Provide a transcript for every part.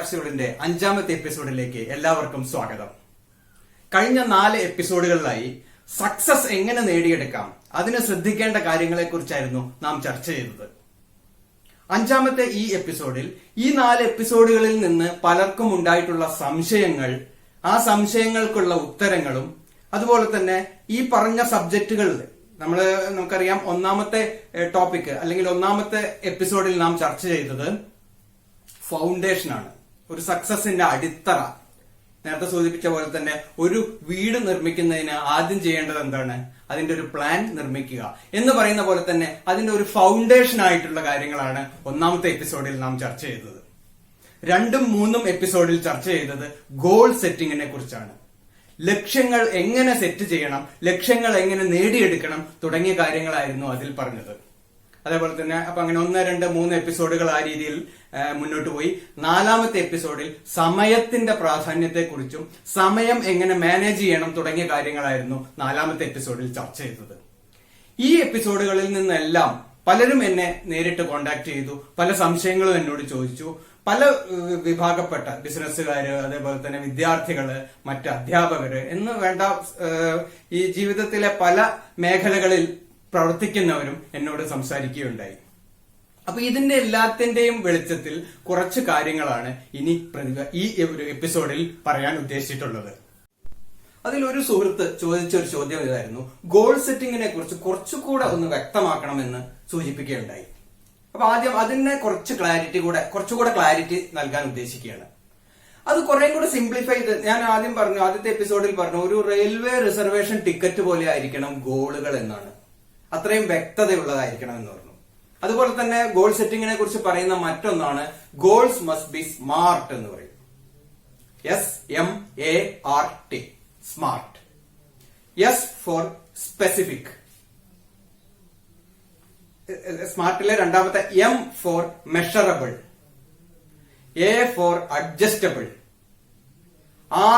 ക്യാപ്സ്യൂളിന്റെ 5ാമത്തെ എപ്പിസോഡിലേക്ക് എല്ലാവർക്കും സ്വാഗതം. കഴിഞ്ഞ 4 എപ്പിസോഡുകളിലായി സക്സസ് എങ്ങനെ നേടിയെടുക്കാം, അതിന് ശ്രദ്ധിക്കേണ്ട കാര്യങ്ങളെക്കുറിച്ചായിരുന്നു നാം ചർച്ച ചെയ്തത്. 5ാമത്തെ ഈ എപ്പിസോഡിൽ ഈ 4 എപ്പിസോഡുകളിൽ നിന്ന് പലർക്കും ഉണ്ടായിട്ടുള്ള സംശയങ്ങൾ, ആ സംശയങ്ങൾക്കുള്ള ഉത്തരങ്ങളും, അതുപോലെ തന്നെ ഈ പറഞ്ഞ സബ്ജക്റ്റുകളിൽ നമുക്കറിയാം 1ാമത്തെ ടോപ്പിക് അല്ലെങ്കിൽ 1ാമത്തെ എപ്പിസോഡിൽ നാം ചർച്ച ചെയ്തത് ഫൗണ്ടേഷൻ ആണ്. ഒരു സക്സസിന്റെ അടിത്തറ. നേരത്തെ സൂചിപ്പിച്ച പോലെ തന്നെ ഒരു വീട് നിർമ്മിക്കുന്നതിന് ആദ്യം ചെയ്യേണ്ടത് എന്താണ്? അതിന്റെ ഒരു പ്ലാൻ നിർമ്മിക്കുക എന്ന് പറയുന്ന പോലെ തന്നെ അതിന്റെ ഒരു ഫൗണ്ടേഷൻ ആയിട്ടുള്ള കാര്യങ്ങളാണ് 1ാമത്തെ എപ്പിസോഡിൽ നാം ചർച്ച ചെയ്തത്. 2ഉം 3ഉം എപ്പിസോഡിൽ ചർച്ച ചെയ്തത് ഗോൾ സെറ്റിങ്ങിനെ കുറിച്ചാണ്. ലക്ഷ്യങ്ങൾ എങ്ങനെ സെറ്റ് ചെയ്യണം, ലക്ഷ്യങ്ങൾ എങ്ങനെ നേടിയെടുക്കണം തുടങ്ങിയ കാര്യങ്ങളായിരുന്നു അതിൽ പറഞ്ഞത്. അതേപോലെ തന്നെ അപ്പൊ അങ്ങനെ 1, 2, 3 എപ്പിസോഡുകൾ ആ രീതിയിൽ മുന്നോട്ട് പോയി. 4ാമത്തെ എപ്പിസോഡിൽ സമയത്തിന്റെ പ്രാധാന്യത്തെക്കുറിച്ചും സമയം എങ്ങനെ മാനേജ് ചെയ്യണം തുടങ്ങിയ കാര്യങ്ങളായിരുന്നു 4ാമത്തെ എപ്പിസോഡിൽ ചർച്ച ചെയ്തത്. ഈ എപ്പിസോഡുകളിൽ നിന്നെല്ലാം പലരും എന്നെ നേരിട്ട് കോണ്ടാക്ട് ചെയ്തു, പല സംശയങ്ങളും എന്നോട് ചോദിച്ചു. പല വിഭാഗപ്പെട്ട ബിസിനസ്സുകാര്, അതേപോലെ തന്നെ വിദ്യാർത്ഥികള്, മറ്റ് അധ്യാപകര് എന്ന് വേണ്ട ഈ ജീവിതത്തിലെ പല മേഖലകളിൽ പ്രവർത്തിക്കുന്നവരും എന്നോട് സംസാരിക്കുകയുണ്ടായി. അപ്പൊ ഇതിന്റെ എല്ലാത്തിന്റെയും വെളിച്ചത്തിൽ കുറച്ച് കാര്യങ്ങളാണ് ഇനി ഈ ഒരു എപ്പിസോഡിൽ പറയാൻ ഉദ്ദേശിച്ചിട്ടുള്ളത്. അതിലൊരു സുഹൃത്ത് ചോദിച്ച ഒരു ചോദ്യം ഇതായിരുന്നു: ഗോൾ സെറ്റിങ്ങിനെ കുറിച്ച് കുറച്ചുകൂടെ ഒന്ന് വ്യക്തമാക്കണമെന്ന് സൂചിപ്പിക്കുകയുണ്ടായി. അപ്പൊ ആദ്യം അതിനെ കുറച്ചുകൂടെ ക്ലാരിറ്റി നൽകാൻ ഉദ്ദേശിക്കുകയാണ്. അത് കുറെ കൂടെ സിംപ്ലിഫൈ ചെയ്ത് ഞാൻ ആദ്യത്തെ എപ്പിസോഡിൽ പറഞ്ഞു, ഒരു റെയിൽവേ റിസർവേഷൻ ടിക്കറ്റ് പോലെ ആയിരിക്കണം ഗോളുകൾ എന്നാണ്. അത്രയും വ്യക്തതയുള്ളതായിരിക്കണം എന്ന് പറഞ്ഞു. അതുപോലെ തന്നെ ഗോൾ സെറ്റിങ്ങിനെ കുറിച്ച് പറയുന്ന മറ്റൊന്നാണ് ഗോൾസ് മസ്റ്റ് ബി സ്മാർട്ട് എന്ന് പറയും. SMART, smart. S for specific. സ്മാർട്ടിലെ 2ാമത്തെ M for measurable, A for adjustable,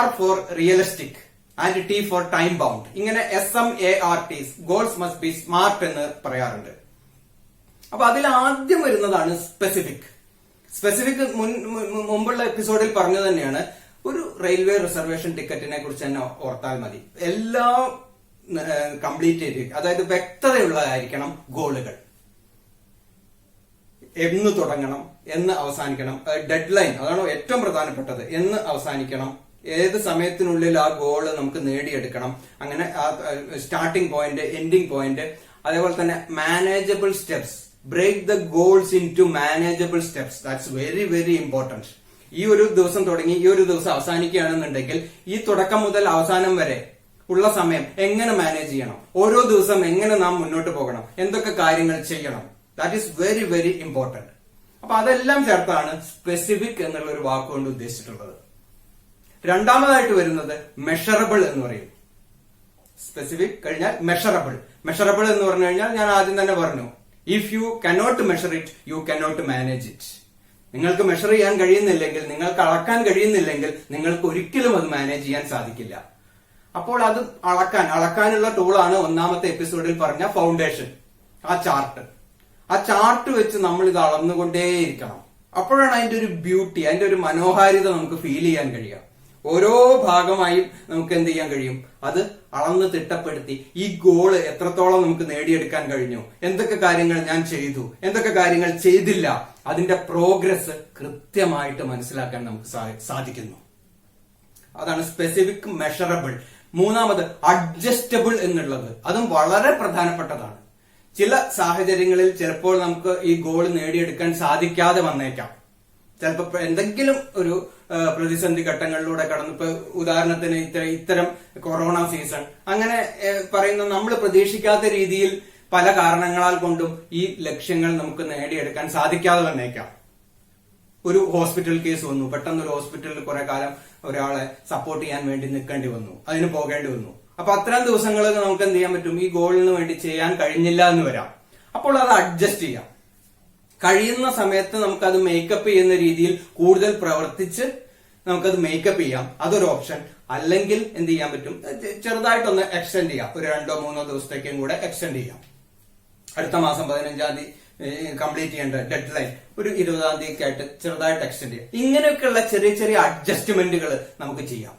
R for realistic and T for time bound. ഇങ്ങനെ SMART, goals must be smart എന്ന് പറയാറുണ്ട്. അപ്പൊ അതിൽ ആദ്യം വരുന്നതാണ് സ്പെസിഫിക്. സ്പെസിഫിക് മുമ്പുള്ള എപ്പിസോഡിൽ പറഞ്ഞു തന്നെയാണ്. ഒരു റെയിൽവേ റിസർവേഷൻ ടിക്കറ്റിനെ കുറിച്ച് തന്നെ ഓർത്താൽ മതി. എല്ലാം കംപ്ലീറ്റ് ചെയ്ത്, അതായത് വ്യക്തതയുള്ളതായിരിക്കണം ഗോളുകൾ. എന്ന് തുടങ്ങണം, എന്ന് അവസാനിക്കണം, ഡെഡ് ലൈൻ, അതാണ് ഏറ്റവും പ്രധാനപ്പെട്ടത്. എന്ന് അവസാനിക്കണം, ഏത് സമയത്തിനുള്ളിൽ ആ ഗോള് നമുക്ക് നേടിയെടുക്കണം, അങ്ങനെ സ്റ്റാർട്ടിംഗ് പോയിന്റ്, എൻഡിങ് പോയിന്റ്. അതേപോലെ തന്നെ manageable steps. Break the goals into manageable steps. That's very very important. ഈ ഒരു ദിവസം തുടങ്ങി ഈ ഒരു ദിവസം അവസാനിക്കുകയാണെന്നുണ്ടെങ്കിൽ ഈ തുടക്കം മുതൽ അവസാനം വരെ ഉള്ള സമയം എങ്ങനെ മാനേജ് ചെയ്യണം, ഓരോ ദിവസം എങ്ങനെ നാം മുന്നോട്ട് പോകണം, എന്തൊക്കെ കാര്യങ്ങൾ ചെയ്യണം, that is very very important. അപ്പൊ അതെല്ലാം ചേർത്താണ് സ്പെസിഫിക് എന്നുള്ള ഒരു വാക്കുകൊണ്ട് ഉദ്ദേശിച്ചിട്ടുള്ളത്. 2ാമതായിട്ട് വരുന്നത് മെഷറബിൾ എന്ന് പറയും. സ്പെസിഫിക് കഴിഞ്ഞാൽ മെഷറബിൾ. മെഷറബിൾ എന്ന് പറഞ്ഞു കഴിഞ്ഞാൽ ഞാൻ ആദ്യം തന്നെ പറഞ്ഞു, if you cannot measure it, you cannot manage it. നിങ്ങൾക്ക് മെഷർ ചെയ്യാൻ കഴിയുന്നില്ലെങ്കിൽ, നിങ്ങൾക്ക് അളക്കാൻ കഴിയുന്നില്ലെങ്കിൽ നിങ്ങൾക്ക് ഒരിക്കലും അത് മാനേജ് ചെയ്യാൻ സാധിക്കില്ല. അപ്പോൾ അത് അളക്കാനുള്ള ടൂളാണ് 1ാമത്തെ എപ്പിസോഡിൽ പറഞ്ഞ ഫൗണ്ടേഷൻ, ആ ചാർട്ട്. ആ ചാർട്ട് വെച്ച് നമ്മൾ ഇത് അളന്നുകൊണ്ടേയിരിക്കണം. അപ്പോഴാണ് അതിന്റെ ഒരു ബ്യൂട്ടി, അതിന്റെ ഒരു മനോഹാരിത നമുക്ക് ഫീൽ ചെയ്യാൻ കഴിയുക. ഓരോ ഭാഗമായും നമുക്ക് എന്ത് ചെയ്യാൻ കഴിയും? അത് അളന്ന് തിട്ടപ്പെടുത്തി ഈ ഗോള് എത്രത്തോളം നമുക്ക് നേടിയെടുക്കാൻ കഴിഞ്ഞു, എന്തൊക്കെ കാര്യങ്ങൾ ഞാൻ ചെയ്തു, എന്തൊക്കെ കാര്യങ്ങൾ ചെയ്തില്ല, അതിന്റെ പ്രോഗ്രസ് കൃത്യമായിട്ട് മനസ്സിലാക്കാൻ നമുക്ക് സാധിക്കുന്നു. അതാണ് സ്പെസിഫിക്, മെഷറബിൾ. 3ാമത് അഡ്ജസ്റ്റബിൾ എന്നുള്ളത്, അതും വളരെ പ്രധാനപ്പെട്ടതാണ്. ചില സാഹചര്യങ്ങളിൽ ചിലപ്പോൾ നമുക്ക് ഈ ഗോൾ നേടിയെടുക്കാൻ സാധിക്കാതെ വന്നേക്കാം. ചിലപ്പോൾ എന്തെങ്കിലും ഒരു പ്രതിസന്ധി ഘട്ടങ്ങളിലൂടെ കടന്നു. ഇപ്പൊ ഉദാഹരണത്തിന് ഇത്തരം കൊറോണ സീസൺ, അങ്ങനെ പറയുന്ന നമ്മൾ പ്രതീക്ഷിക്കാത്ത രീതിയിൽ പല കാരണങ്ങളാൽ കൊണ്ടും ഈ ലക്ഷ്യങ്ങൾ നമുക്ക് നേടിയെടുക്കാൻ സാധിക്കാതെ വന്നേക്കാം. ഒരു ഹോസ്പിറ്റൽ കേസ് വന്നു, പെട്ടെന്ന് ഒരു ഹോസ്പിറ്റലിൽ കുറെ കാലം ഒരാളെ സപ്പോർട്ട് ചെയ്യാൻ വേണ്ടി നിൽക്കേണ്ടി വന്നു, അതിന് പോകേണ്ടി വന്നു. അപ്പൊ അത്തരം ദിവസങ്ങളിൽ നമുക്ക് എന്ത് ചെയ്യാൻ പറ്റും? ഈ ഗോളിന് വേണ്ടി ചെയ്യാൻ കഴിഞ്ഞില്ല എന്ന് വരാം. അപ്പോൾ അത് അഡ്ജസ്റ്റ് ചെയ്യാം. കഴിയുന്ന സമയത്ത് നമുക്കത് മേക്കപ്പ് ചെയ്യുന്ന രീതിയിൽ കൂടുതൽ പ്രവർത്തിച്ച് നമുക്കത് മേക്കപ്പ് ചെയ്യാം. അതൊരു ഓപ്ഷൻ. അല്ലെങ്കിൽ എന്ത് ചെയ്യാൻ പറ്റും? ചെറുതായിട്ടൊന്ന് എക്സ്റ്റെൻഡ് ചെയ്യാം. ഒരു 2-3 ദിവസത്തേക്കും കൂടെ എക്സ്റ്റെൻഡ് ചെയ്യാം. അടുത്ത മാസം 15-ാം തീയതി കംപ്ലീറ്റ് ചെയ്യേണ്ട ഡെഡ് ലൈൻ ഒരു 20-ാം തീയതിക്കായിട്ട് ചെറുതായിട്ട് എക്സ്റ്റെൻഡ് ചെയ്യാം. ഇങ്ങനെയൊക്കെയുള്ള ചെറിയ ചെറിയ അഡ്ജസ്റ്റ്മെന്റുകൾ നമുക്ക് ചെയ്യാം.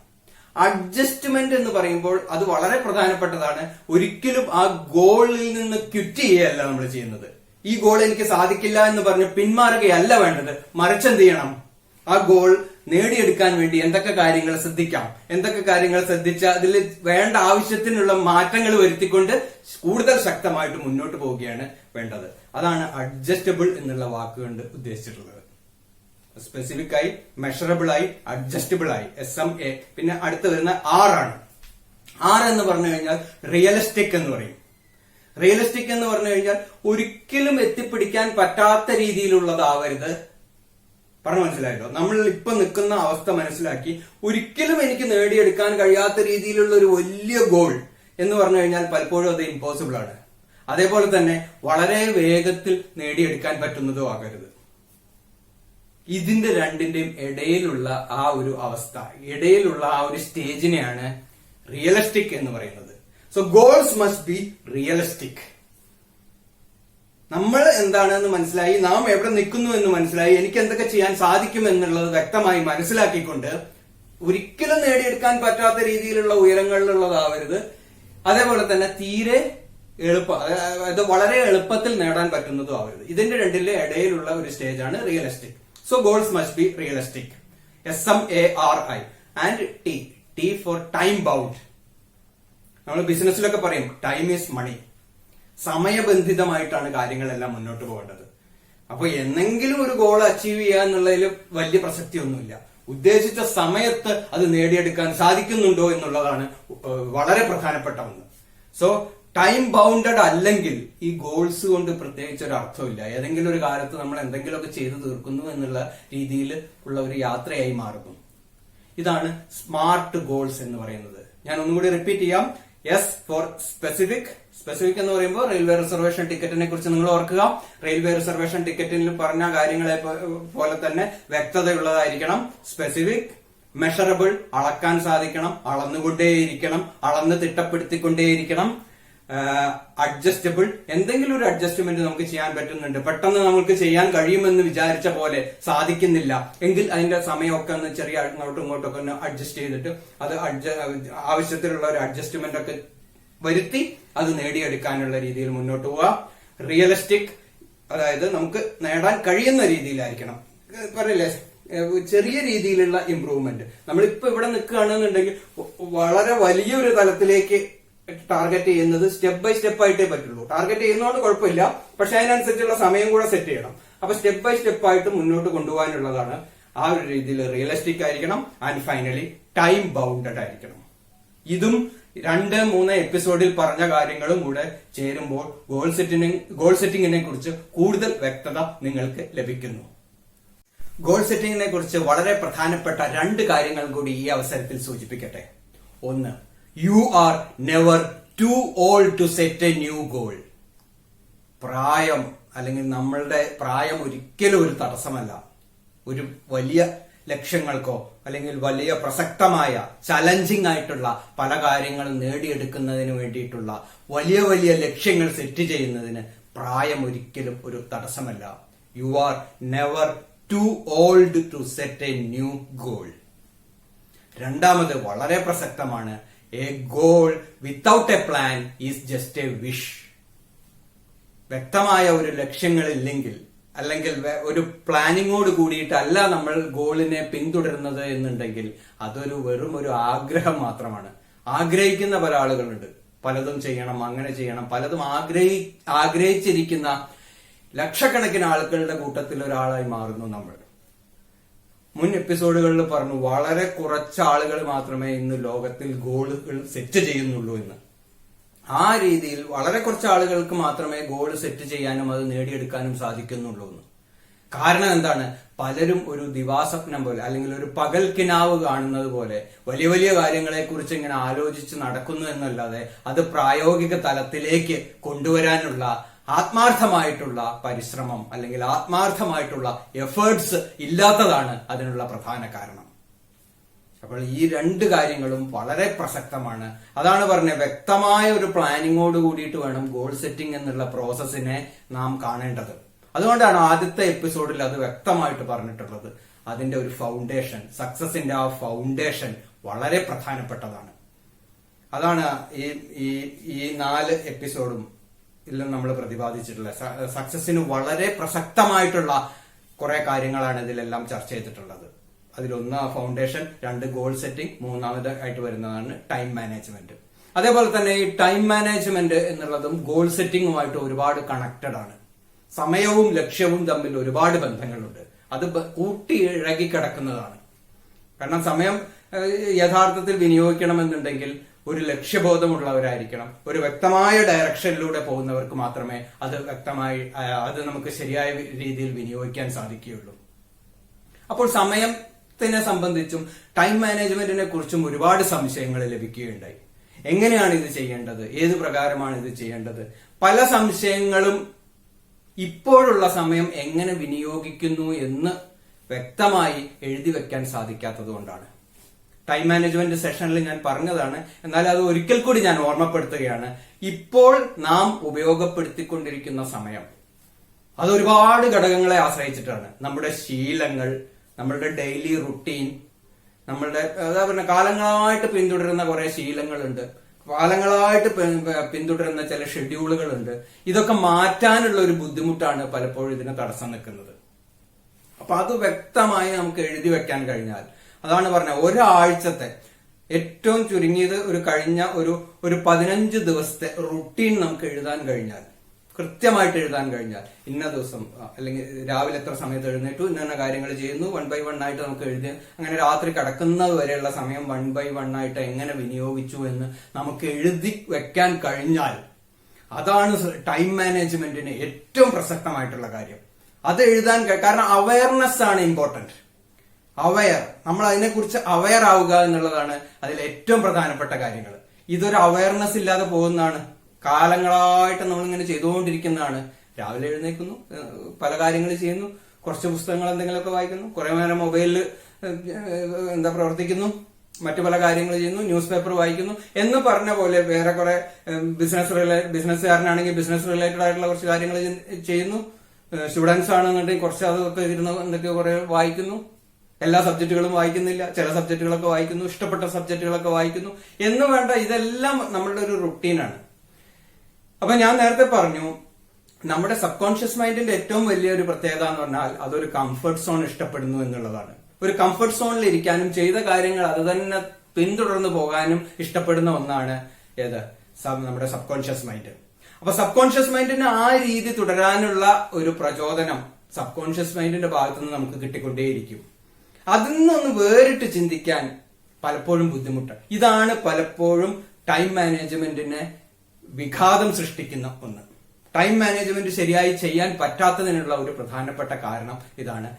അഡ്ജസ്റ്റ്മെന്റ് എന്ന് പറയുമ്പോൾ അത് വളരെ പ്രധാനപ്പെട്ടതാണ്. ഒരിക്കലും ആ ഗോളിൽ നിന്ന് ക്വിറ്റ് ചെയ്യുകയല്ല നമ്മൾ ചെയ്യുന്നത്. ഈ ഗോൾ എനിക്ക് സാധിക്കില്ല എന്ന് പറഞ്ഞ് പിന്മാറുകയല്ല വേണ്ടത്. മറിച്ച് എന്ത് ചെയ്യണം, ആ ഗോൾ നേടിയെടുക്കാൻ വേണ്ടി എന്തൊക്കെ കാര്യങ്ങൾ ശ്രദ്ധിക്കാം, എന്തൊക്കെ കാര്യങ്ങൾ ശ്രദ്ധിച്ചാൽ അതിൽ വേണ്ട ആവശ്യത്തിനുള്ള മാറ്റങ്ങൾ വരുത്തിക്കൊണ്ട് കൂടുതൽ ശക്തമായിട്ട് മുന്നോട്ട് പോവുകയാണ് വേണ്ടത്. അതാണ് അഡ്ജസ്റ്റബിൾ എന്നുള്ള വാക്കുകൊണ്ട് ഉദ്ദേശിച്ചിട്ടുള്ളത്. സ്പെസിഫിക് ആയി, മെഷറബിൾ ആയി, അഡ്ജസ്റ്റബിൾ ആയി, SMA. പിന്നെ അടുത്ത് വരുന്ന R ആണ്. R എന്ന് പറഞ്ഞു കഴിഞ്ഞാൽ റിയലിസ്റ്റിക് എന്ന് പറയും. റിയലിസ്റ്റിക് എന്ന് പറഞ്ഞു കഴിഞ്ഞാൽ ഒരിക്കലും എത്തിപ്പിടിക്കാൻ പറ്റാത്ത രീതിയിലുള്ളതാവരുത്. പറഞ്ഞു മനസ്സിലായല്ലോ? നമ്മൾ ഇപ്പൊ നിൽക്കുന്ന അവസ്ഥ മനസ്സിലാക്കി ഒരിക്കലും എനിക്ക് നേടിയെടുക്കാൻ കഴിയാത്ത രീതിയിലുള്ള ഒരു വലിയ ഗോൾ എന്ന് പറഞ്ഞു കഴിഞ്ഞാൽ പലപ്പോഴും അത് ഇമ്പോസിബിൾ ആണ്. അതേപോലെ തന്നെ വളരെ വേഗത്തിൽ നേടിയെടുക്കാൻ പറ്റുന്നതും ആകരുത്. ഇതിന്റെ രണ്ടിന്റെയും ഇടയിലുള്ള ആ ഒരു അവസ്ഥ, ഇടയിലുള്ള ആ ഒരു സ്റ്റേജിനെയാണ് റിയലിസ്റ്റിക് എന്ന് പറയുന്നത്. So goals must be realistic. നമ്മൾ എന്താണെന്ന് മനസ്സിലായി, നാം എവിടെ നിൽക്കുന്നു എന്ന് മനസ്സിലായി, എനിക്ക് എന്തൊക്കെ ചെയ്യാൻ സാധിക്കും എന്നുള്ളത് വ്യക്തമായി മനസ്സിലാക്കിക്കൊണ്ട് ഒരിക്കലും നേടിയെടുക്കാൻ പറ്റാത്ത രീതിയിലുള്ള ഉയരങ്ങളിലുള്ളതാവരുത്. അതേപോലെ തന്നെ തീരെ അത് വളരെ എളുപ്പത്തിൽ നേടാൻ പറ്റുന്നതും ആവരുത്. ഇതിന്റെ രണ്ടിലെ ഇടയിലുള്ള ഒരു സ്റ്റേജാണ് realistic. So goals must be realistic. SMARI and T for time bound. നമ്മൾ ബിസിനസ്സിലൊക്കെ പറയും ടൈം ഈസ് മണി. സമയബന്ധിതമായിട്ടാണ് കാര്യങ്ങളെല്ലാം മുന്നോട്ട് പോകേണ്ടത്. അപ്പൊ എന്നെങ്കിലും ഒരു ഗോൾ അച്ചീവ് ചെയ്യുക എന്നുള്ളതിൽ വലിയ പ്രസക്തിയൊന്നുമില്ല. ഉദ്ദേശിച്ച സമയത്ത് അത് നേടിയെടുക്കാൻ സാധിക്കുന്നുണ്ടോ എന്നുള്ളതാണ് വളരെ പ്രധാനപ്പെട്ട ഒന്ന്. സോ ടൈം ബൗണ്ടഡ് അല്ലെങ്കിൽ ഈ ഗോൾസ് കൊണ്ട് പ്രത്യേകിച്ച് ഒരു അർത്ഥമില്ല. ഏതെങ്കിലും ഒരു കാലത്ത് നമ്മൾ എന്തെങ്കിലുമൊക്കെ ചെയ്തു തീർക്കുന്നു എന്നുള്ള രീതിയിൽ ഉള്ള ഒരു യാത്രയായി മാറുന്നു. ഇതാണ് സ്മാർട്ട് ഗോൾസ് എന്ന് പറയുന്നത്. ഞാൻ ഒന്നുകൂടി റിപ്പീറ്റ് ചെയ്യാം. S for specific. സ്പെസിഫിക് എന്ന് പറയുമ്പോൾ റെയിൽവേ റിസർവേഷൻ ടിക്കറ്റിനെ കുറിച്ച് നിങ്ങൾ ഓർക്കുക. റെയിൽവേ റിസർവേഷൻ ടിക്കറ്റിൽ പറഞ്ഞ കാര്യങ്ങളെ പോലെ തന്നെ വ്യക്തതയുള്ളതായിരിക്കണം. സ്പെസിഫിക്, മെഷറബിൾ, അളക്കാൻ സാധിക്കണം, അളന്നുകൊണ്ടേയിരിക്കണം, അളന്ന് തിട്ടപ്പെടുത്തിക്കൊണ്ടേയിരിക്കണം. അഡ്ജസ്റ്റബിൾ, എന്തെങ്കിലും ഒരു അഡ്ജസ്റ്റ്മെന്റ് നമുക്ക് ചെയ്യാൻ പറ്റുന്നുണ്ട്, പെട്ടെന്ന് നമുക്ക് ചെയ്യാൻ കഴിയുമെന്ന് വിചാരിച്ച പോലെ സാധിക്കുന്നില്ല എങ്കിൽ അതിന്റെ സമയമൊക്കെ ഒന്ന് ചെറിയ അങ്ങോട്ടും ഇങ്ങോട്ടൊക്കെ ഒന്ന് അഡ്ജസ്റ്റ് ചെയ്തിട്ട് അത് ആവശ്യത്തിലുള്ള ഒരു അഡ്ജസ്റ്റ്മെന്റ് ഒക്കെ വരുത്തി അത് നേടിയെടുക്കാനുള്ള രീതിയിൽ മുന്നോട്ട് പോവുക. റിയലിസ്റ്റിക്, അതായത് നമുക്ക് നേടാൻ കഴിയുന്ന രീതിയിലായിരിക്കണം. പറയില്ലേ, ചെറിയ രീതിയിലുള്ള ഇംപ്രൂവ്മെന്റ്. നമ്മളിപ്പോ ഇവിടെ നിൽക്കുകയാണെന്നുണ്ടെങ്കിൽ വളരെ വലിയൊരു തലത്തിലേക്ക് ടാർഗറ്റ് ചെയ്യുന്നത് സ്റ്റെപ്പ് ബൈ സ്റ്റെപ്പ് ആയിട്ടേ പറ്റുള്ളൂ. ടാർഗറ്റ് ചെയ്യുന്നതുകൊണ്ട് കുഴപ്പമില്ല, പക്ഷെ അതിനനുസരിച്ചുള്ള സമയം കൂടെ സെറ്റ് ചെയ്യണം. അപ്പൊ സ്റ്റെപ്പ് ബൈ സ്റ്റെപ്പ് ആയിട്ട് മുന്നോട്ട് കൊണ്ടുപോകാനുള്ളതാണ്. ആ ഒരു രീതിയിൽ റിയലിസ്റ്റിക് ആയിരിക്കണം. ആൻഡ് ഫൈനലി ടൈം ബൗണ്ടഡ് ആയിരിക്കണം. ഇതും 2-3 എപ്പിസോഡിൽ പറഞ്ഞ കാര്യങ്ങളും കൂടെ ചേരുമ്പോൾ ഗോൾ സെറ്റിംഗിനെ കുറിച്ച് കൂടുതൽ വ്യക്തത നിങ്ങൾക്ക് ലഭിക്കുന്നു. ഗോൾ സെറ്റിംഗിനെ കുറിച്ച് വളരെ പ്രധാനപ്പെട്ട 2 കാര്യങ്ങൾ കൂടി ഈ അവസരത്തിൽ സൂചിപ്പിക്കട്ടെ. ഒന്ന്, you are never too old to set a new goal. പ്രായം അല്ലെങ്കിൽ നമ്മളുടെ പ്രായം ഒരിക്കലും ഒരു തടസ്സമല്ല. ഒരു വലിയ ലക്ഷ്യങ്ങൾക്കോ അല്ലെങ്കിൽ വലിയ പ്രസക്തമായ ചലഞ്ചിങ് ആയിട്ടുള്ള പല കാര്യങ്ങളും നേടിയെടുക്കുന്നതിന് വേണ്ടിയിട്ടുള്ള വലിയ വലിയ ലക്ഷ്യങ്ങൾ സെറ്റ് ചെയ്യുന്നതിന് പ്രായം ഒരിക്കലും ഒരു തടസ്സമല്ല. You are never too old to set a new goal. രണ്ടാമത് വളരെ പ്രസക്തമാണ്. A goal without a plan is just a wish. വ്യക്തമായ ഒരു ലക്ഷ്യങ്ങളില്ലെങ്കിൽ അല്ലെങ്കിൽ ഒരു പ്ലാനിങ്ങോട് കൂടിയിട്ടല്ല നമ്മൾ ഗോളിനെ പിന്തുടരുന്നത് എന്നുണ്ടെങ്കിൽ അതൊരു വെറും ഒരു ആഗ്രഹം മാത്രമാണ്. ആഗ്രഹിക്കുന്ന പല ആളുകളുണ്ട്, പലതും ചെയ്യണം, അങ്ങനെ ചെയ്യണം, പലതും ആഗ്രഹിച്ചിരിക്കുന്ന ലക്ഷക്കണക്കിന് ആളുകളുടെ കൂട്ടത്തിൽ ഒരാളായി മാറുന്നു നമ്മൾ. മുൻ എപ്പിസോഡുകളിൽ പറഞ്ഞു വളരെ കുറച്ച് ആളുകൾ മാത്രമേ ഇന്ന് ലോകത്തിൽ ഗോളുകൾ സെറ്റ് ചെയ്യുന്നുള്ളൂ എന്ന്. ആ രീതിയിൽ വളരെ കുറച്ച് ആളുകൾക്ക് മാത്രമേ ഗോൾ സെറ്റ് ചെയ്യാനും അത് നേടിയെടുക്കാനും സാധിക്കുന്നുള്ളൂ എന്ന്. കാരണം എന്താണ്? പലരും ഒരു ദിവാസ്വപ്നം പോലെ അല്ലെങ്കിൽ ഒരു പകൽ കിനാവ് കാണുന്നത് പോലെ വലിയ വലിയ കാര്യങ്ങളെ കുറിച്ച് ഇങ്ങനെ ആലോചിച്ച് നടക്കുന്നു എന്നല്ലാതെ അത് പ്രായോഗിക തലത്തിലേക്ക് കൊണ്ടുവരാനുള്ള ആത്മാർത്ഥമായിട്ടുള്ള പരിശ്രമം അല്ലെങ്കിൽ ആത്മാർത്ഥമായിട്ടുള്ള എഫേർട്സ് ഇല്ലാത്തതാണ് അതിനുള്ള പ്രധാന കാരണം. അപ്പോൾ ഈ 2 കാര്യങ്ങളും വളരെ പ്രസക്തമാണ്. അതാണ് പറഞ്ഞത്, വ്യക്തമായ ഒരു പ്ലാനിങ്ങോട് കൂടിയിട്ട് വേണം ഗോൾ സെറ്റിംഗ് എന്നുള്ള പ്രോസസ്സിനെ നാം കാണേണ്ടത്. അതുകൊണ്ടാണ് ആദ്യത്തെ എപ്പിസോഡിൽ അത് വ്യക്തമായിട്ട് പറഞ്ഞിട്ടുള്ളത്. അതിന്റെ ഒരു ഫൗണ്ടേഷൻ, സക്സസിന്റെ ആ ഫൗണ്ടേഷൻ വളരെ പ്രധാനപ്പെട്ടതാണ്. അതാണ് ഈ 4 എപ്പിസോഡും ഇതിലും നമ്മൾ പ്രതിപാദിച്ചിട്ടുള്ളത്. സക്സസിന് വളരെ പ്രസക്തമായിട്ടുള്ള കുറെ കാര്യങ്ങളാണ് ഇതിലെല്ലാം ചർച്ച ചെയ്തിട്ടുള്ളത്. അതിലൊന്ന് ഫൗണ്ടേഷൻ, 2 ഗോൾ സെറ്റിംഗ്, 3ാമത് ആയിട്ട് വരുന്നതാണ് ടൈം മാനേജ്മെന്റ്. അതേപോലെ തന്നെ ഈ ടൈം മാനേജ്മെന്റ് എന്നുള്ളതും ഗോൾ സെറ്റിംഗുമായിട്ട് ഒരുപാട് കണക്റ്റഡ് ആണ്. സമയവും ലക്ഷ്യവും തമ്മിൽ ഒരുപാട് ബന്ധങ്ങളുണ്ട്. അത് കൂട്ടി ഇഴകി കിടക്കുന്നതാണ്. കാരണം സമയം യഥാർത്ഥത്തിൽ വിനിയോഗിക്കണമെന്നുണ്ടെങ്കിൽ ഒരു ലക്ഷ്യബോധമുള്ളവരായിരിക്കണം. ഒരു വ്യക്തമായ ഡയറക്ഷനിലൂടെ പോകുന്നവർക്ക് മാത്രമേ അത് നമുക്ക് ശരിയായ രീതിയിൽ വിനിയോഗിക്കാൻ സാധിക്കുകയുള്ളൂ. അപ്പോൾ സമയത്തിനെ സംബന്ധിച്ചും ടൈം മാനേജ്മെന്റിനെ കുറിച്ചും ഒരുപാട് സംശയങ്ങൾ ലഭിക്കുകയുണ്ടായി. എങ്ങനെയാണ് ഇത് ചെയ്യേണ്ടത്, ഏത് പ്രകാരമാണ് ഇത് ചെയ്യേണ്ടത്? പല സംശയങ്ങളും ഇപ്പോഴുള്ള സമയം എങ്ങനെ വിനിയോഗിക്കുന്നു എന്ന് വ്യക്തമായി എഴുതി വെക്കാൻ സാധിക്കാത്തത് കൊണ്ടാണ്. ടൈം മാനേജ്മെന്റ് സെഷനിൽ ഞാൻ പറഞ്ഞതാണ്, എന്നാൽ അത് ഒരിക്കൽ കൂടി ഞാൻ ഓർമ്മപ്പെടുത്തുകയാണ്. ഇപ്പോൾ നാം ഉപയോഗപ്പെടുത്തിക്കൊണ്ടിരിക്കുന്ന സമയം അത് ഒരുപാട് ഘടകങ്ങളെ ആശ്രയിച്ചിട്ടാണ്. നമ്മുടെ ശീലങ്ങൾ, നമ്മളുടെ ഡെയിലി റുട്ടീൻ, നമ്മളുടെ കാലങ്ങളായിട്ട് പിന്തുടരുന്ന കുറെ ശീലങ്ങളുണ്ട്, കാലങ്ങളായിട്ട് പിന്തുടരുന്ന ചില ഷെഡ്യൂളുകളുണ്ട്. ഇതൊക്കെ മാറ്റാനുള്ള ഒരു ബുദ്ധിമുട്ടാണ് പലപ്പോഴും ഇതിന് തടസ്സം നിൽക്കുന്നത്. അപ്പൊ അത് വ്യക്തമായി നമുക്ക് എഴുതി വെക്കാൻ കഴിഞ്ഞാൽ, അതാണ് പറഞ്ഞത്, ഒരാഴ്ചത്തെ ഏറ്റവും ചുരുങ്ങിയത് കഴിഞ്ഞ ഒരു 15 ദിവസത്തെ റുട്ടീൻ നമുക്ക് എഴുതാൻ കഴിഞ്ഞാൽ, കൃത്യമായിട്ട് എഴുതാൻ കഴിഞ്ഞാൽ, ഇന്ന ദിവസം അല്ലെങ്കിൽ രാവിലെ എത്ര സമയത്ത് എഴുന്നേറ്റു, ഇന്ന കാര്യങ്ങൾ ചെയ്യുന്നു, 1 by 1 ആയിട്ട് നമുക്ക് എഴുതി, അങ്ങനെ രാത്രി കിടക്കുന്നത് വരെയുള്ള സമയം 1 by 1 ആയിട്ട് എങ്ങനെ വിനിയോഗിച്ചു എന്ന് നമുക്ക് എഴുതി വെക്കാൻ കഴിഞ്ഞാൽ, അതാണ് ടൈം മാനേജ്മെന്റിന് ഏറ്റവും പ്രസക്തമായിട്ടുള്ള കാര്യം. അത് എഴുതാൻ, കാരണം അവയർനെസ് ആണ് ഇമ്പോർട്ടന്റ്. നമ്മൾ അതിനെക്കുറിച്ച് അവയർ ആവുക എന്നുള്ളതാണ് അതിൽ ഏറ്റവും പ്രധാനപ്പെട്ട കാര്യങ്ങൾ. ഇതൊരു അവയർനെസ് ഇല്ലാതെ പോകുന്നതാണ്. കാലങ്ങളായിട്ട് നമ്മളിങ്ങനെ ചെയ്തുകൊണ്ടിരിക്കുന്നതാണ്. രാവിലെ എഴുന്നേൽക്കുന്നു, പല കാര്യങ്ങൾ ചെയ്യുന്നു, കുറച്ച് പുസ്തകങ്ങൾ എന്തെങ്കിലുമൊക്കെ വായിക്കുന്നു, കുറെ നേരം മൊബൈലിൽ മറ്റു പല കാര്യങ്ങൾ ചെയ്യുന്നു, ന്യൂസ് പേപ്പർ വായിക്കുന്നു എന്ന് പറഞ്ഞ പോലെ വേറെ കുറെ ബിസിനസ്സുകാരനാണെങ്കിൽ ബിസിനസ് റിലേറ്റഡ് ആയിട്ടുള്ള കുറച്ച് കാര്യങ്ങൾ ചെയ്യുന്നു. സ്റ്റുഡൻസ് ആണെന്നുണ്ടെങ്കിൽ കുറച്ച് അതൊക്കെ ഇരുന്ന് എന്തൊക്കെ കുറെ വായിക്കുന്നു. എല്ലാ സബ്ജക്റ്റുകളും വായിക്കുന്നില്ല, ചില സബ്ജക്റ്റുകളൊക്കെ വായിക്കുന്നു, ഇഷ്ടപ്പെട്ട സബ്ജക്റ്റുകളൊക്കെ വായിക്കുന്നു എന്ന് വേണ്ട, ഇതെല്ലാം നമ്മളുടെ ഒരു റുട്ടീനാണ്. അപ്പൊ ഞാൻ നേരത്തെ പറഞ്ഞു, നമ്മുടെ സബ് കോൺഷ്യസ് മൈൻഡിന്റെ ഏറ്റവും വലിയൊരു പ്രത്യേകത എന്ന് പറഞ്ഞാൽ അതൊരു കംഫർട്ട് സോൺ ഇഷ്ടപ്പെടുന്നു എന്നുള്ളതാണ്. ഒരു കംഫർട്ട് സോണിൽ ഇരിക്കാനും ചെയ്ത കാര്യങ്ങൾ അത് തന്നെ പിന്തുടർന്നു പോകാനും ഇഷ്ടപ്പെടുന്ന ഒന്നാണ് നമ്മുടെ സബ് കോൺഷ്യസ് മൈൻഡ്. അപ്പൊ സബ് കോൺഷ്യസ് മൈൻഡിന് ആ രീതി തുടരാനുള്ള ഒരു പ്രചോദനം സബ് കോൺഷ്യസ് മൈൻഡിന്റെ ഭാഗത്തുനിന്ന് നമുക്ക് കിട്ടിക്കൊണ്ടേയിരിക്കും. അതിൽ നിന്നൊന്ന് വേറിട്ട് ചിന്തിക്കാൻ പലപ്പോഴും ബുദ്ധിമുട്ടാണ്. ഇതാണ് പലപ്പോഴും ടൈം മാനേജ്മെന്റിനെ വിഘാതം സൃഷ്ടിക്കുന്ന ഒന്ന്. ടൈം മാനേജ്മെന്റ് ശരിയായി ചെയ്യാൻ പറ്റാത്തതിനുള്ള ഒരു പ്രധാനപ്പെട്ട കാരണം ഇതാണ്.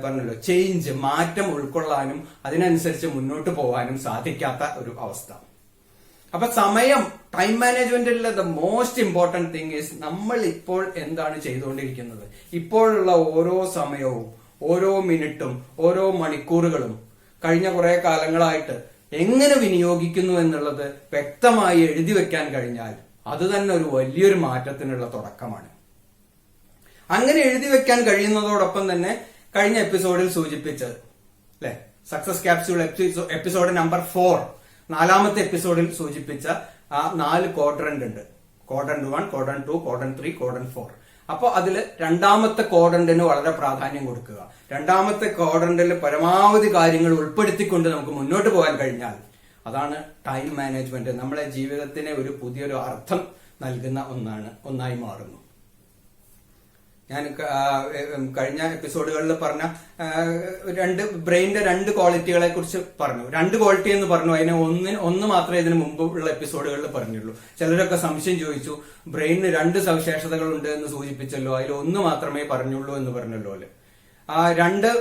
പറഞ്ഞല്ലോ, ചേഞ്ച്, മാറ്റം ഉൾക്കൊള്ളാനും അതിനനുസരിച്ച് മുന്നോട്ട് പോകാനും സാധിക്കാത്ത ഒരു അവസ്ഥ. അപ്പൊ സമയം, ടൈം മാനേജ്മെന്റിലെ the most important thing is നമ്മൾ ഇപ്പോൾ എന്താണ് ചെയ്തുകൊണ്ടിരിക്കുന്നത്. ഇപ്പോഴുള്ള ഓരോ സമയവും, ഓരോ മിനിറ്റും, ഓരോ മണിക്കൂറുകളും കഴിഞ്ഞ കുറെ കാലങ്ങളായിട്ട് എങ്ങനെ വിനിയോഗിക്കുന്നു എന്നുള്ളത് വ്യക്തമായി എഴുതി വെക്കാൻ കഴിഞ്ഞാൽ അത് തന്നെ ഒരു വലിയൊരു മാറ്റത്തിനുള്ള തുടക്കമാണ്. അങ്ങനെ എഴുതി വെക്കാൻ കഴിയുന്നതോടൊപ്പം തന്നെ കഴിഞ്ഞ എപ്പിസോഡിൽ സൂചിപ്പിച്ചത് അല്ലെ, സക്സസ് ക്യാപ്സ്യൂൾ എപ്പിസോഡ് നമ്പർ 4, 4ാമത്തെ എപ്പിസോഡിൽ സൂചിപ്പിച്ച ആ 4 ക്വാഡ്രന്റ് ഉണ്ട്. Quadrant 1, quadrant 2, quadrant 3, quadrant 4. അപ്പൊ അതിൽ 2ാമത്തെ ക്വാഡ്രന്റിന് വളരെ പ്രാധാന്യം കൊടുക്കുക. 2ാമത്തെ ക്വാഡ്രന്റിൽ പരമാവധി കാര്യങ്ങൾ ഉൾപ്പെടുത്തിക്കൊണ്ട് നമുക്ക് മുന്നോട്ട് പോകാൻ കഴിഞ്ഞാൽ അതാണ് ടൈം മാനേജ്മെന്റ് നമ്മളെ ജീവിതത്തിന് ഒരു പുതിയൊരു അർത്ഥം നൽകുന്ന ഒന്നായി മാറുന്നു. ഞാൻ കഴിഞ്ഞ എപ്പിസോഡുകളിൽ പറഞ്ഞ ബ്രെയിനിന്റെ 2 ക്വാളിറ്റികളെ കുറിച്ച് പറഞ്ഞു. 2 ക്വാളിറ്റി എന്ന് പറഞ്ഞു, അതിനെ ഒന്ന് മാത്രമേ ഇതിന് മുമ്പുള്ള എപ്പിസോഡുകളിൽ പറഞ്ഞുള്ളൂ. ചിലരൊക്കെ സംശയം ചോദിച്ചു, ബ്രെയിനിന് 2 സവിശേഷതകൾ ഉണ്ട് എന്ന് സൂചിപ്പിച്ചല്ലോ, അതിൽ 1 മാത്രമേ പറഞ്ഞുള്ളൂ എന്ന് പറഞ്ഞല്ലോ അല്ലെ. ആ 2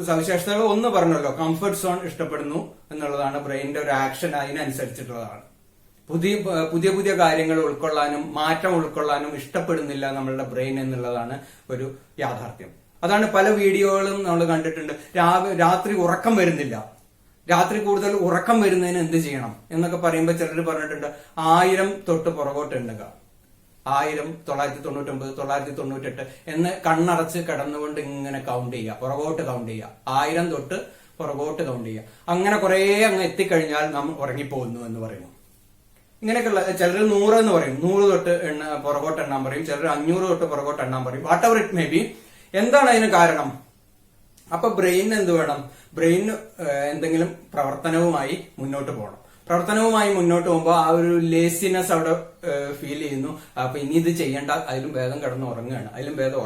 സവിശേഷതകൾ 1 പറഞ്ഞല്ലോ, കംഫർട്ട് സോൺ ഇഷ്ടപ്പെടുന്നു എന്നുള്ളതാണ് ബ്രെയിനിന്റെ ഒരു ആക്ഷൻ, അതിനനുസരിച്ചിട്ടുള്ളതാണ്. പുതിയ പുതിയ കാര്യങ്ങൾ ഉൾക്കൊള്ളാനും മാറ്റം ഉൾക്കൊള്ളാനും ഇഷ്ടപ്പെടുന്നില്ല നമ്മളുടെ ബ്രെയിൻ എന്നുള്ളതാണ് ഒരു യാഥാർത്ഥ്യം. അതാണ് പല വീഡിയോകളും നമ്മൾ കണ്ടിട്ടുണ്ട്. രാത്രി ഉറക്കം വരുന്നില്ല, രാത്രി കൂടുതൽ ഉറക്കം വരുന്നതിന് എന്ത് ചെയ്യണം എന്നൊക്കെ പറയുമ്പോൾ ചിലർ പറഞ്ഞിട്ടുണ്ട് 1000 തൊട്ട് പുറകോട്ട് എണ്ണുക. 1000, 999, 998 എന്ന് കണ്ണടച്ച് കിടന്നുകൊണ്ട് ഇങ്ങനെ കൗണ്ട് ചെയ്യുക, പുറകോട്ട് കൗണ്ട് ചെയ്യുക, 1000 തൊട്ട് പുറകോട്ട് കൗണ്ട് ചെയ്യുക. അങ്ങനെ കുറെ അങ്ങ് എത്തിക്കഴിഞ്ഞാൽ നാം ഉറങ്ങിപ്പോകുന്നു എന്ന് പറയുന്നു. ഇങ്ങനെയൊക്കെയുള്ള ചിലർ 100 എന്ന് പറയും, 100 തൊട്ട് പുറകോട്ട് എണ്ണാൻ പറയും, ചിലർ 500 തൊട്ട് പുറകോട്ട് എണ്ണാൻ പറയും. What ever it may be. എന്താണ് അതിന് കാരണം? അപ്പൊ ബ്രെയിൻ എന്ത് വേണം? ബ്രെയിൻ എന്തെങ്കിലും പ്രവർത്തനവുമായി മുന്നോട്ട് പോകണം. പ്രവർത്തനവുമായി മുന്നോട്ട് പോകുമ്പോൾ ആ ഒരു ലേസിനെസ് അവിടെ ഫീൽ ചെയ്യുന്നു. അപ്പൊ ഇനി ഇത് ചെയ്യേണ്ട, അതിലും ഭേദം കിടന്ന് ഉറങ്ങുകയാണ്, അതിലും ഭേദം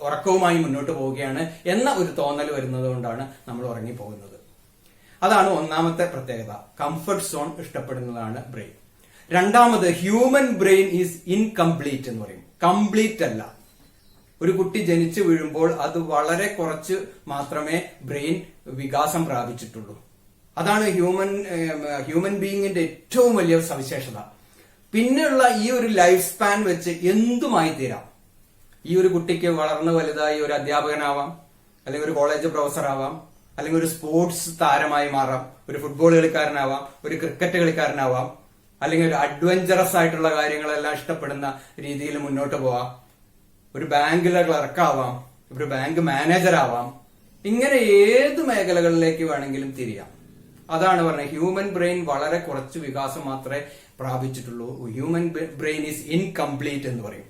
ഉറക്കവുമായി മുന്നോട്ട് പോവുകയാണ് എന്ന ഒരു തോന്നൽ വരുന്നത് കൊണ്ടാണ് നമ്മൾ ഉറങ്ങിപ്പോകുന്നത്. അതാണ് ഒന്നാമത്തെ പ്രത്യേകത. കംഫർട്ട് സോൺ ഇഷ്ടപ്പെടുന്നതാണ് ബ്രെയിൻ. രണ്ടാമത്, ഹ്യൂമൻ ബ്രെയിൻ ഈസ് ഇൻകംപ്ലീറ്റ് എന്ന് പറയും. കംപ്ലീറ്റ് അല്ല. ഒരു കുട്ടി ജനിച്ചു വീഴുമ്പോൾ അത് വളരെ കുറച്ച് മാത്രമേ ബ്രെയിൻ വികാസം പ്രാപിച്ചിട്ടുള്ളൂ. അതാണ് ഹ്യൂമൻ ബീയിങ്ങിന്റെ ഏറ്റവും വലിയ സവിശേഷത. പിന്നെയുള്ള ഈ ഒരു ലൈഫ് സ്പാൻ വെച്ച് എന്തുമായി തീരാം. ഈ ഒരു കുട്ടിക്ക് വളർന്നു വലുതായി ഒരു അധ്യാപകനാവാം, അല്ലെങ്കിൽ ഒരു കോളേജ് പ്രൊഫസർ ആവാം, അല്ലെങ്കിൽ ഒരു സ്പോർട്സ് താരമായി മാറാം, ഒരു ഫുട്ബോൾ കളിക്കാരനാവാം, ഒരു ക്രിക്കറ്റ് കളിക്കാരനാവാം, അല്ലെങ്കിൽ ഒരു അഡ്വഞ്ചറസ് ആയിട്ടുള്ള കാര്യങ്ങളെല്ലാം ഇഷ്ടപ്പെടുന്ന രീതിയിൽ മുന്നോട്ട് പോവാം, ഒരു ബാങ്കിലെ ക്ലർക്കാവാം, ഒരു ബാങ്ക് മാനേജർ ആവാം. ഇങ്ങനെ ഏത് മേഖലകളിലേക്ക് വേണമെങ്കിലും തിരിയാം. അതാണ് പറഞ്ഞത്, ഹ്യൂമൻ ബ്രെയിൻ വളരെ കുറച്ച് വികാസം മാത്രമേ പ്രാപിച്ചിട്ടുള്ളൂ. ഹ്യൂമൻ ബ്രെയിൻ ഈസ് ഇൻകംപ്ലീറ്റ് എന്ന് പറയും.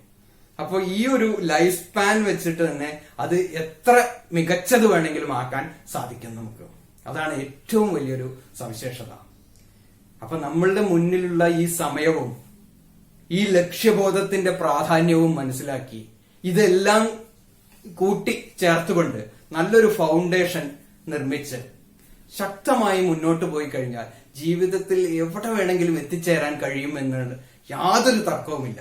അപ്പോൾ ഈ ഒരു ലൈഫ് സ്പാൻ വെച്ചിട്ട് തന്നെ അത് എത്ര മികച്ചത് വേണമെങ്കിലും ആക്കാൻ സാധിക്കും നമുക്ക്. അതാണ് ഏറ്റവും വലിയൊരു സവിശേഷത. അപ്പൊ നമ്മളുടെ മുന്നിലുള്ള ഈ സമയവും ഈ ലക്ഷ്യബോധത്തിന്റെ പ്രാധാന്യവും മനസ്സിലാക്കി ഇതെല്ലാം കൂട്ടി ചേർത്തുകൊണ്ട് നല്ലൊരു ഫൗണ്ടേഷൻ നിർമ്മിച്ച് ശക്തമായി മുന്നോട്ട് പോയി കഴിഞ്ഞാൽ ജീവിതത്തിൽ എവിടെ വേണമെങ്കിലും എത്തിച്ചേരാൻ കഴിയും എന്നുള്ള യാതൊരു തർക്കവുമില്ല.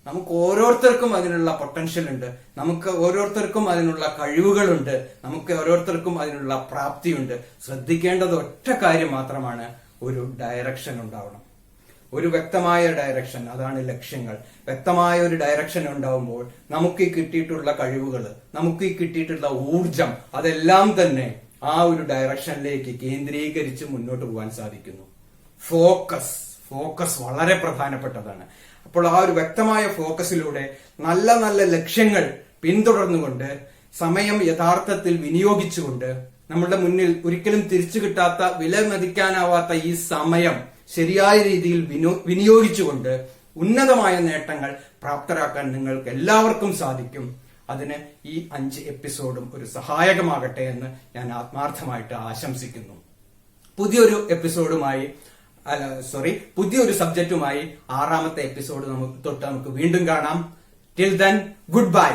നമുക്ക് ഓരോരുത്തർക്കും അതിനുള്ള പൊട്ടൻഷ്യൽ ഉണ്ട്, നമുക്ക് ഓരോരുത്തർക്കും അതിനുള്ള കഴിവുകളുണ്ട്, നമുക്ക് ഓരോരുത്തർക്കും അതിനുള്ള പ്രാപ്തിയുണ്ട്. ശ്രദ്ധിക്കേണ്ടത് ഒറ്റ കാര്യം മാത്രമാണ്, ഒരു ഡയറക്ഷൻ ഉണ്ടാവണം. ഒരു വ്യക്തമായ ഡയറക്ഷൻ, അതാണ് ലക്ഷ്യങ്ങൾ. വ്യക്തമായ ഒരു ഡയറക്ഷൻ ഉണ്ടാവുമ്പോൾ നമുക്ക് ഈ കിട്ടിയിട്ടുള്ള കഴിവുകൾ, നമുക്ക് ഈ കിട്ടിയിട്ടുള്ള ഊർജം, അതെല്ലാം തന്നെ ആ ഒരു ഡയറക്ഷനിലേക്ക് കേന്ദ്രീകരിച്ച് മുന്നോട്ട് പോകാൻ സാധിക്കുന്നു. ഫോക്കസ് വളരെ പ്രധാനപ്പെട്ടതാണ്. അപ്പോൾ ആ ഒരു വ്യക്തമായ ഫോക്കസിലൂടെ നല്ല നല്ല ലക്ഷ്യങ്ങൾ പിന്തുടർന്നുകൊണ്ട് സമയം യഥാർത്ഥത്തിൽ വിനിയോഗിച്ചുകൊണ്ട് നമ്മുടെ മുന്നിൽ ഒരിക്കലും തിരിച്ചു കിട്ടാത്ത, വില മതിക്കാനാവാത്ത ഈ സമയം ശരിയായ രീതിയിൽ വിനിയോഗിച്ചുകൊണ്ട് ഉന്നതമായ നേട്ടങ്ങൾ പ്രാപ്തരാക്കാൻ നിങ്ങൾക്ക് എല്ലാവർക്കും സാധിക്കും. അതിന് ഈ 5 എപ്പിസോഡും ഒരു സഹായകമാകട്ടെ എന്ന് ഞാൻ ആത്മാർത്ഥമായിട്ട് ആശംസിക്കുന്നു. പുതിയൊരു സബ്ജക്റ്റുമായി 6ാമത്തെ എപ്പിസോഡ് നമുക്ക് വീണ്ടും കാണാം. Till then, good bye.